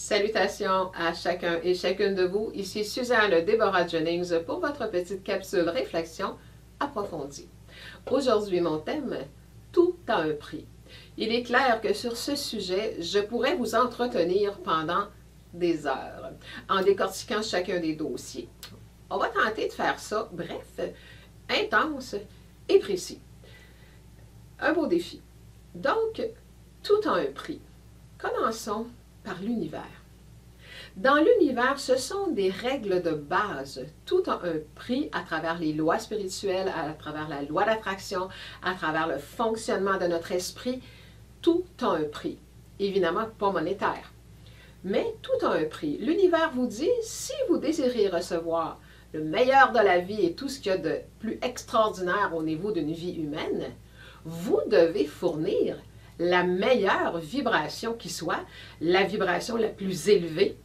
Salutations à chacun et chacune de vous. Ici Suzanne Deborah Jennings pour votre petite capsule réflexion approfondie. Aujourd'hui, mon thème, tout a un prix. Il est clair que sur ce sujet, je pourrais vous entretenir pendant des heures en décortiquant chacun des dossiers. On va tenter de faire ça bref, intense et précis. Un beau défi. Donc, tout a un prix. Commençons par l'univers. Dans l'univers, ce sont des règles de base. Tout a un prix à travers les lois spirituelles, à travers la loi d'attraction, à travers le fonctionnement de notre esprit. Tout a un prix. Évidemment, pas monétaire. Mais tout a un prix. L'univers vous dit, si vous désirez recevoir le meilleur de la vie et tout ce qu'il y a de plus extraordinaire au niveau d'une vie humaine, vous devez fournir la meilleure vibration qui soit, la vibration la plus élevée.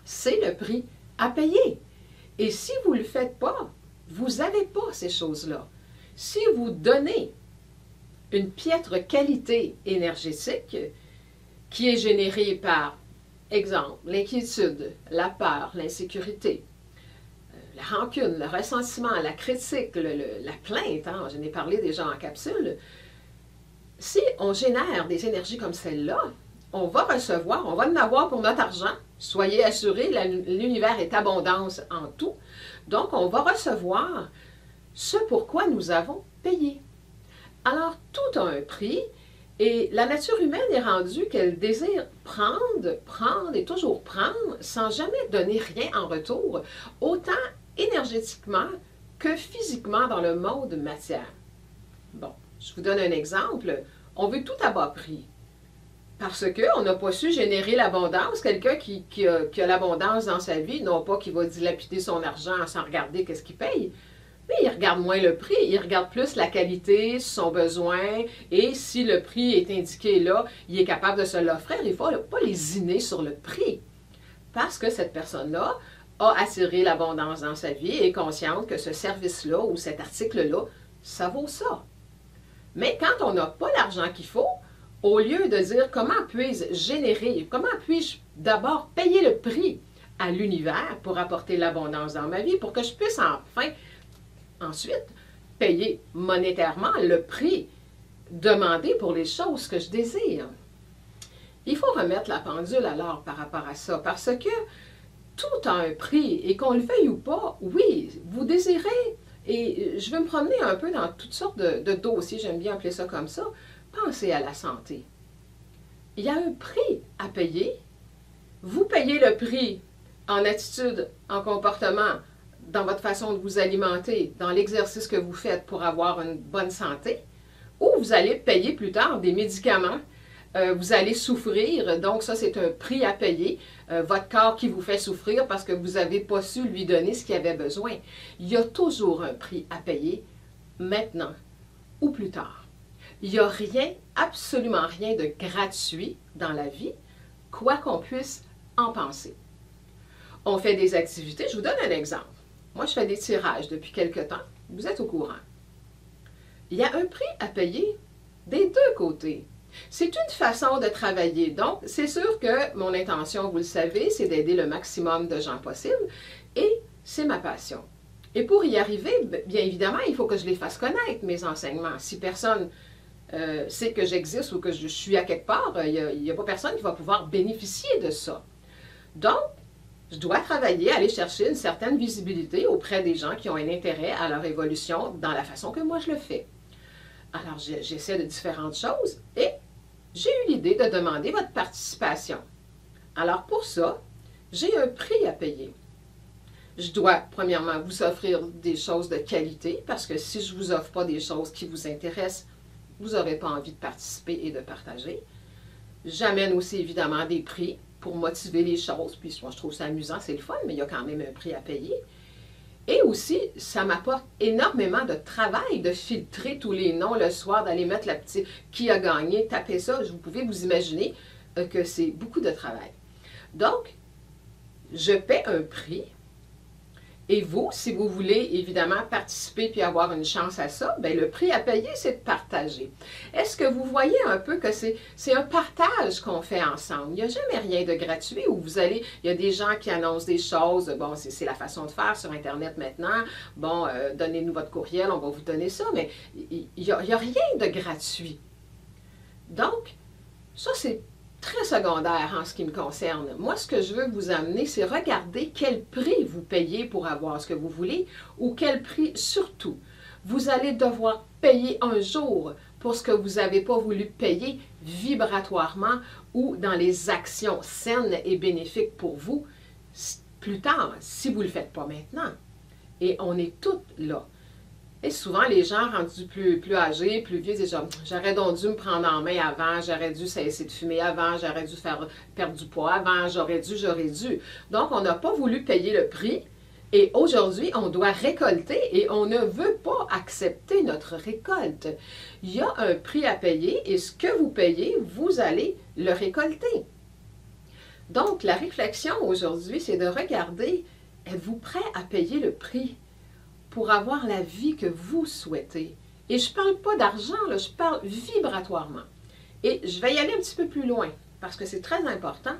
C'est le prix à payer. Et si vous ne le faites pas, vous n'avez pas ces choses-là. Si vous donnez une piètre qualité énergétique qui est générée par, exemple, l'inquiétude, la peur, l'insécurité, la rancune, le ressentiment, la critique, la plainte, j'en ai parlé déjà en capsule. Si on génère des énergies comme celle-là, on va recevoir, on va en avoir pour notre argent. Soyez assurés, l'univers est abondance en tout. Donc, on va recevoir ce pourquoi nous avons payé. Alors, tout a un prix et la nature humaine est rendue qu'elle désire prendre et toujours prendre sans jamais donner rien en retour, autant énergétiquement que physiquement dans le monde matière. Bon, je vous donne un exemple. On veut tout à bas prix. Parce qu'on n'a pas su générer l'abondance. Quelqu'un qui a l'abondance dans sa vie, non pas qu'il va dilapider son argent sans regarder qu'est-ce qu'il paye, mais il regarde moins le prix, il regarde plus la qualité, son besoin, et si le prix est indiqué là, il est capable de se l'offrir. Il ne faut pas lésiner sur le prix. Parce que cette personne-là a attiré l'abondance dans sa vie et est consciente que ce service-là ou cet article-là, ça vaut ça. Mais quand on n'a pas l'argent qu'il faut, au lieu de dire comment puis-je générer, comment puis-je d'abord payer le prix à l'univers pour apporter l'abondance dans ma vie, pour que je puisse ensuite payer monétairement le prix demandé pour les choses que je désire. Il faut remettre la pendule alors par rapport à ça, parce que tout a un prix, et qu'on le veuille ou pas, oui, vous désirez, et je vais me promener un peu dans toutes sortes de dossiers, j'aime bien appeler ça comme ça. Pensez à la santé. Il y a un prix à payer. Vous payez le prix en attitude, en comportement, dans votre façon de vous alimenter, dans l'exercice que vous faites pour avoir une bonne santé, ou vous allez payer plus tard des médicaments. Vous allez souffrir, donc ça c'est un prix à payer. Votre corps qui vous fait souffrir parce que vous n'avez pas su lui donner ce qu'il avait besoin. Il y a toujours un prix à payer, maintenant ou plus tard. Il n'y a rien, absolument rien de gratuit dans la vie, quoi qu'on puisse en penser. On fait des activités, je vous donne un exemple. Moi, je fais des tirages depuis quelque temps, vous êtes au courant. Il y a un prix à payer des deux côtés. C'est une façon de travailler, donc c'est sûr que mon intention, vous le savez, c'est d'aider le maximum de gens possible, et c'est ma passion. Et pour y arriver, bien évidemment, il faut que je les fasse connaître, mes enseignements. Si personne sait que j'existe ou que je suis à quelque part, il n'y a pas personne qui va pouvoir bénéficier de ça. Donc, je dois travailler, aller chercher une certaine visibilité auprès des gens qui ont un intérêt à leur évolution dans la façon que moi je le fais. Alors, j'essaie de différentes choses et j'ai eu l'idée de demander votre participation. Alors, pour ça, j'ai un prix à payer. Je dois, premièrement, vous offrir des choses de qualité parce que si je ne vous offre pas des choses qui vous intéressent, vous n'aurez pas envie de participer et de partager. J'amène aussi évidemment des prix pour motiver les choses, puis moi je trouve ça amusant, c'est le fun, mais il y a quand même un prix à payer. Et aussi, ça m'apporte énormément de travail de filtrer tous les noms le soir, d'aller mettre la petite qui a gagné, taper ça, vous pouvez vous imaginer que c'est beaucoup de travail. Donc, je paie un prix Et vous, si vous voulez évidemment participer puis avoir une chance à ça, bien, le prix à payer, c'est de partager. Est-ce que vous voyez un peu que c'est un partage qu'on fait ensemble? Il n'y a jamais rien de gratuit où vous allez, il y a des gens qui annoncent des choses, bon, c'est la façon de faire sur Internet maintenant, bon, donnez-nous votre courriel, on va vous donner ça, mais il n'y a rien de gratuit. Donc, ça c'est très secondaire en ce qui me concerne. Moi, ce que je veux vous amener, c'est regarder quel prix vous payez pour avoir ce que vous voulez ou quel prix, surtout, vous allez devoir payer un jour pour ce que vous n'avez pas voulu payer vibratoirement ou dans les actions saines et bénéfiques pour vous plus tard, si vous ne le faites pas maintenant. Et on est toutes là. Et souvent, les gens rendus plus âgés, plus vieux, disent « J'aurais donc dû me prendre en main avant, j'aurais dû cesser de fumer avant, j'aurais dû perdre du poids avant, j'aurais dû. » Donc, on n'a pas voulu payer le prix et aujourd'hui, on doit récolter et on ne veut pas accepter notre récolte. Il y a un prix à payer et ce que vous payez, vous allez le récolter. Donc, la réflexion aujourd'hui, c'est de regarder, êtes-vous prêt à payer le prix pour avoir la vie que vous souhaitez? Et je ne parle pas d'argent, je parle vibratoirement. Et je vais y aller un petit peu plus loin, parce que c'est très important.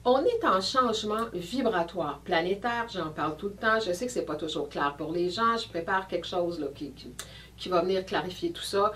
On est en changement vibratoire, planétaire, j'en parle tout le temps. Je sais que ce n'est pas toujours clair pour les gens. Je prépare quelque chose là, qui va venir clarifier tout ça.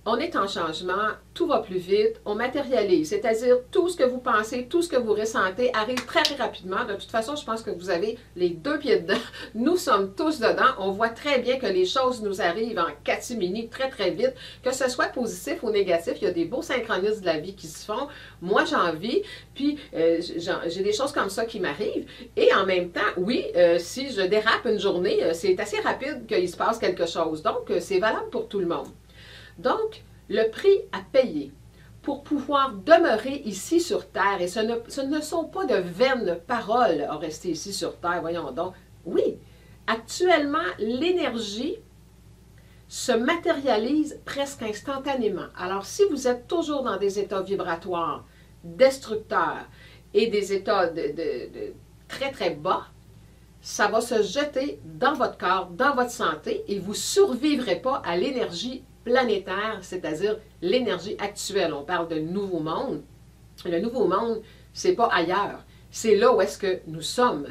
On est en changement, tout va plus vite, on matérialise, c'est-à-dire tout ce que vous pensez, tout ce que vous ressentez arrive très rapidement. De toute façon, je pense que vous avez les deux pieds dedans. Nous sommes tous dedans. On voit très bien que les choses nous arrivent en catimini très vite, que ce soit positif ou négatif. Il y a des beaux synchronismes de la vie qui se font. Moi, j'en vis, puis j'ai des choses comme ça qui m'arrivent. Et en même temps, oui, si je dérape une journée, c'est assez rapide qu'il se passe quelque chose. Donc, c'est valable pour tout le monde. Donc, le prix à payer pour pouvoir demeurer ici sur Terre, et ce ne sont pas de vaines paroles à rester ici sur Terre, voyons donc. Oui, actuellement, l'énergie se matérialise presque instantanément. Alors, si vous êtes toujours dans des états vibratoires destructeurs et des états de très bas, ça va se jeter dans votre corps, dans votre santé, et vous ne survivrez pas à l'énergie planétaire, c'est-à-dire l'énergie actuelle. On parle de nouveau monde. Le nouveau monde, c'est pas ailleurs. C'est là où est-ce que nous sommes.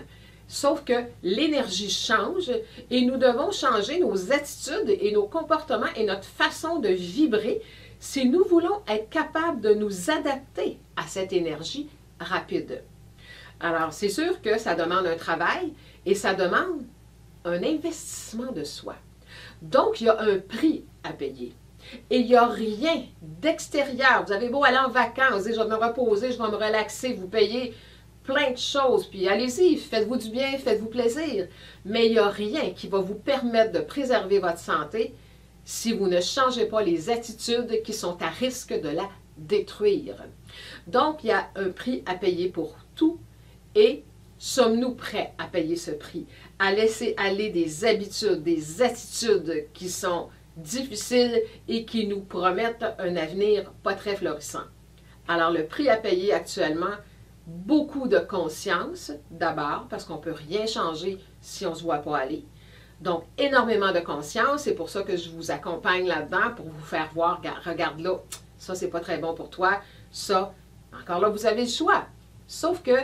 Sauf que l'énergie change et nous devons changer nos attitudes et nos comportements et notre façon de vibrer si nous voulons être capables de nous adapter à cette énergie rapide. Alors, c'est sûr que ça demande un travail et ça demande un investissement de soi. Donc, il y a un prix à payer. Et il n'y a rien d'extérieur. Vous avez beau aller en vacances, dire, je vais me reposer, je vais me relaxer, vous payez plein de choses, puis allez-y, faites-vous du bien, faites-vous plaisir. Mais il n'y a rien qui va vous permettre de préserver votre santé si vous ne changez pas les attitudes qui sont à risque de la détruire. Donc, il y a un prix à payer pour tout et sommes-nous prêts à payer ce prix, à laisser aller des habitudes, des attitudes qui sont difficiles et qui nous promettent un avenir pas très florissant? Alors, le prix à payer actuellement, beaucoup de conscience d'abord, parce qu'on ne peut rien changer si on ne se voit pas aller. Donc, énormément de conscience, c'est pour ça que je vous accompagne là-dedans, pour vous faire voir, regarde là, ça c'est pas très bon pour toi, ça, encore là, vous avez le choix. Sauf que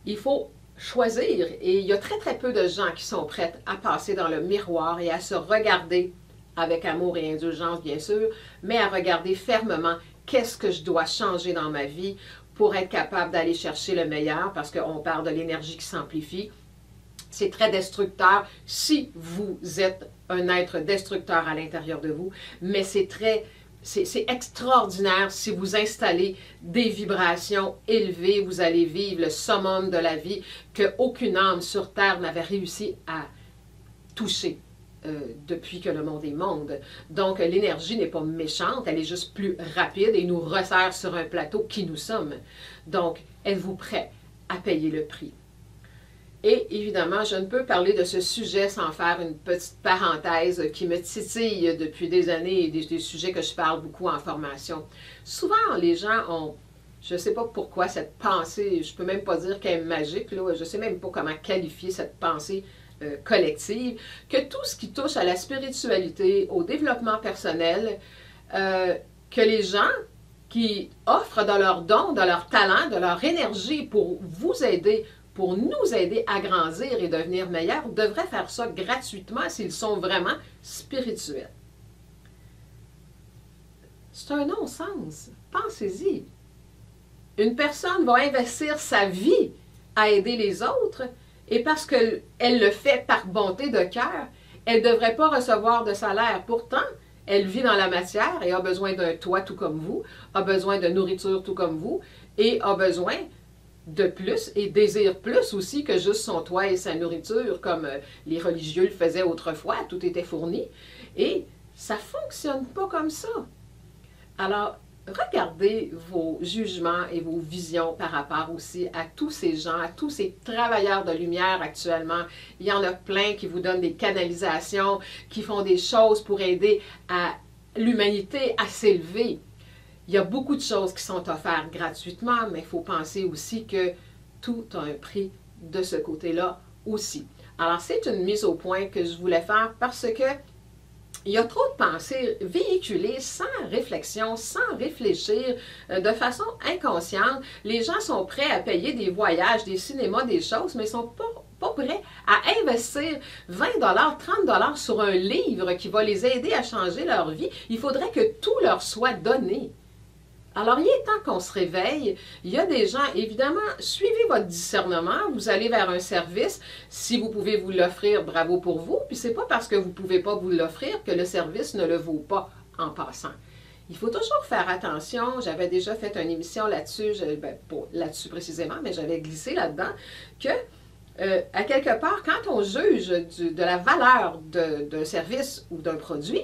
il faut choisir et il y a très peu de gens qui sont prêts à passer dans le miroir et à se regarder avec amour et indulgence bien sûr, mais à regarder fermement qu'est-ce que je dois changer dans ma vie pour être capable d'aller chercher le meilleur, parce qu'on parle de l'énergie qui s'amplifie. C'est très destructeur si vous êtes un être destructeur à l'intérieur de vous, mais c'est extraordinaire si vous installez des vibrations élevées, vous allez vivre le summum de la vie qu'aucune âme sur Terre n'avait réussi à toucher depuis que le monde est monde. Donc l'énergie n'est pas méchante, elle est juste plus rapide et nous resserre sur un plateau qui nous sommes. Donc, êtes-vous prêt à payer le prix? Et évidemment, je ne peux parler de ce sujet sans faire une petite parenthèse qui me titille depuis des années et des sujets que je parle beaucoup en formation. Souvent, les gens ont Je ne sais pas pourquoi cette pensée, je ne peux même pas dire qu'elle est magique, là, je ne sais même pas comment qualifier cette pensée collective, que tout ce qui touche à la spiritualité, au développement personnel, que les gens qui offrent de leurs dons, de leur talent, de leur énergie pour vous aider, pour nous aider à grandir et devenir meilleurs, devraient faire ça gratuitement s'ils sont vraiment spirituels. C'est un non-sens. Pensez-y. Une personne va investir sa vie à aider les autres et parce qu'elle le fait par bonté de cœur, elle ne devrait pas recevoir de salaire. Pourtant, elle vit dans la matière et a besoin d'un toit tout comme vous, a besoin de nourriture tout comme vous et a besoin de plus et désire plus aussi que juste son toit et sa nourriture comme les religieux le faisaient autrefois, tout était fourni. Et ça ne fonctionne pas comme ça. Alors, regardez vos jugements et vos visions par rapport aussi à tous ces gens, à tous ces travailleurs de lumière actuellement. Il y en a plein qui vous donnent des canalisations, qui font des choses pour aider à l'humanité à s'élever. Il y a beaucoup de choses qui sont offertes gratuitement, mais il faut penser aussi que tout a un prix de ce côté-là aussi. Alors, c'est une mise au point que je voulais faire parce que il y a trop de pensées véhiculées sans réflexion, sans réfléchir, de façon inconsciente. Les gens sont prêts à payer des voyages, des cinémas, des choses, mais ils ne sont pas prêts à investir 20 $, 30 $ sur un livre qui va les aider à changer leur vie. Il faudrait que tout leur soit donné. Alors, il est temps qu'on se réveille. Il y a des gens, évidemment, suivez votre discernement. Vous allez vers un service. Si vous pouvez vous l'offrir, bravo pour vous. Puis, c'est pas parce que vous ne pouvez pas vous l'offrir que le service ne le vaut pas en passant. Il faut toujours faire attention. J'avais déjà fait une émission là-dessus, pas là-dessus précisément, mais j'avais glissé là-dedans, que à quelque part, quand on juge de la valeur d'un service ou d'un produit,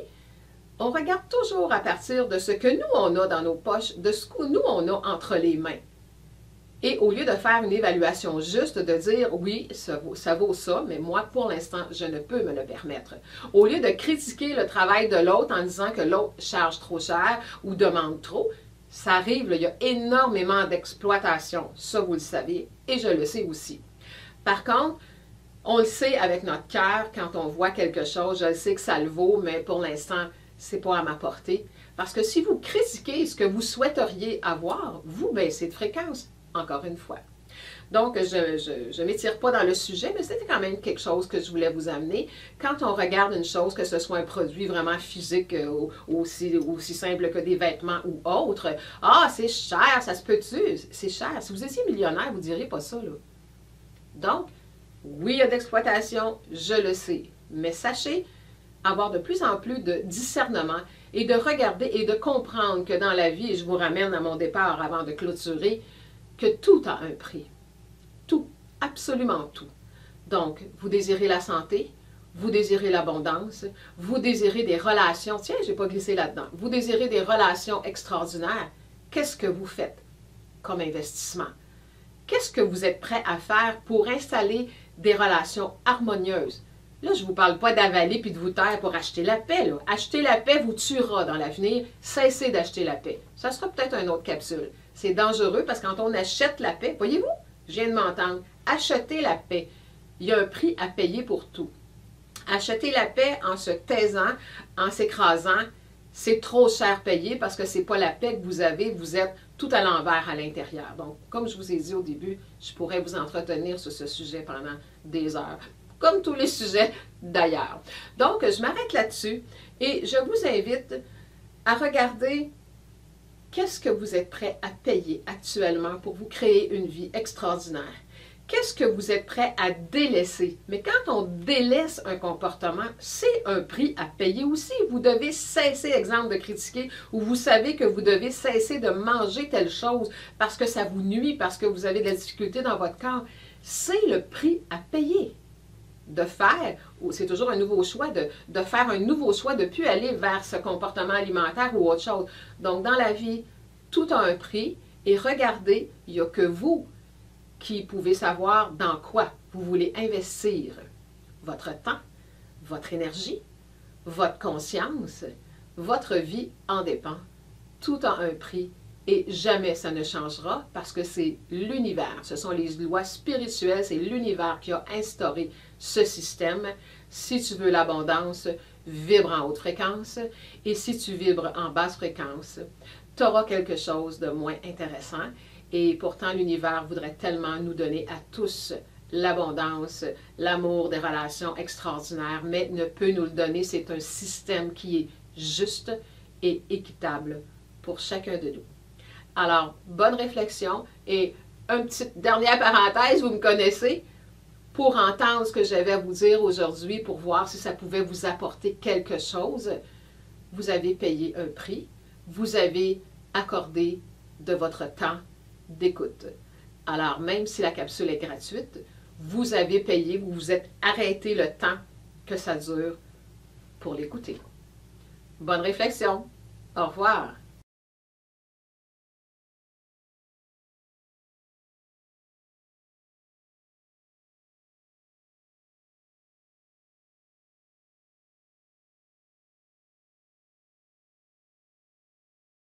on regarde toujours à partir de ce que nous, on a dans nos poches, de ce que nous, on a entre les mains. Et au lieu de faire une évaluation juste, de dire, oui, ça vaut ça, mais moi, pour l'instant, je ne peux me le permettre. Au lieu de critiquer le travail de l'autre en disant que l'autre charge trop cher ou demande trop, ça arrive, là, il y a énormément d'exploitation. Ça, vous le savez, et je le sais aussi. Par contre, on le sait avec notre cœur, quand on voit quelque chose, je le sais que ça le vaut, mais pour l'instant, c'est pas à ma portée. Parce que si vous critiquez ce que vous souhaiteriez avoir, vous baissez de fréquence, encore une fois. Donc, je ne m'étire pas dans le sujet, mais c'était quand même quelque chose que je voulais vous amener. Quand on regarde une chose, que ce soit un produit vraiment physique, aussi simple que des vêtements ou autre, « Ah, c'est cher, ça se peut-tu? » C'est cher. Si vous étiez millionnaire, vous ne diriez pas ça, là. Donc, oui, il y a d'exploitation, je le sais. Mais sachez avoir de plus en plus de discernement et de regarder et de comprendre que dans la vie, et je vous ramène à mon départ avant de clôturer, que tout a un prix. Tout, absolument tout. Donc, vous désirez la santé, vous désirez l'abondance, vous désirez des relations, tiens, je n'ai pas glissé là-dedans, vous désirez des relations extraordinaires. Qu'est-ce que vous faites comme investissement? Qu'est-ce que vous êtes prêt à faire pour installer des relations harmonieuses? Là, je ne vous parle pas d'avaler puis de vous taire pour acheter la paix. Là. Acheter la paix vous tuera dans l'avenir. Cessez d'acheter la paix. Ça sera peut-être une autre capsule. C'est dangereux parce que quand on achète la paix, voyez-vous, je viens de m'entendre, acheter la paix. Il y a un prix à payer pour tout. Acheter la paix en se taisant, en s'écrasant, c'est trop cher payé parce que ce n'est pas la paix que vous avez, vous êtes tout à l'envers à l'intérieur. Donc, comme je vous ai dit au début, je pourrais vous entretenir sur ce sujet pendant des heures, comme tous les sujets d'ailleurs. Donc, je m'arrête là-dessus et je vous invite à regarder qu'est-ce que vous êtes prêt à payer actuellement pour vous créer une vie extraordinaire. Qu'est-ce que vous êtes prêt à délaisser? Mais quand on délaisse un comportement, c'est un prix à payer aussi. Vous devez cesser, exemple, de critiquer ou vous savez que vous devez cesser de manger telle chose parce que ça vous nuit, parce que vous avez de la difficulté dans votre corps. C'est le prix à payer. De faire, ou c'est toujours un nouveau choix, de faire un nouveau choix, de ne plus aller vers ce comportement alimentaire ou autre chose. Donc, dans la vie, tout a un prix et regardez, il n'y a que vous qui pouvez savoir dans quoi vous voulez investir votre temps, votre énergie, votre conscience, votre vie en dépend. Tout a un prix Et jamais ça ne changera parce que c'est l'univers, ce sont les lois spirituelles, c'est l'univers qui a instauré ce système. Si tu veux l'abondance, vibre en haute fréquence. Et si tu vibres en basse fréquence, tu auras quelque chose de moins intéressant. Et pourtant, l'univers voudrait tellement nous donner à tous l'abondance, l'amour, des relations extraordinaires, mais ne peut nous le donner. C'est un système qui est juste et équitable pour chacun de nous. Alors, bonne réflexion et une petite dernière parenthèse, vous me connaissez, pour entendre ce que j'avais à vous dire aujourd'hui, pour voir si ça pouvait vous apporter quelque chose. Vous avez payé un prix, vous avez accordé de votre temps d'écoute. Alors, même si la capsule est gratuite, vous avez payé, vous vous êtes arrêté le temps que ça dure pour l'écouter. Bonne réflexion. Au revoir.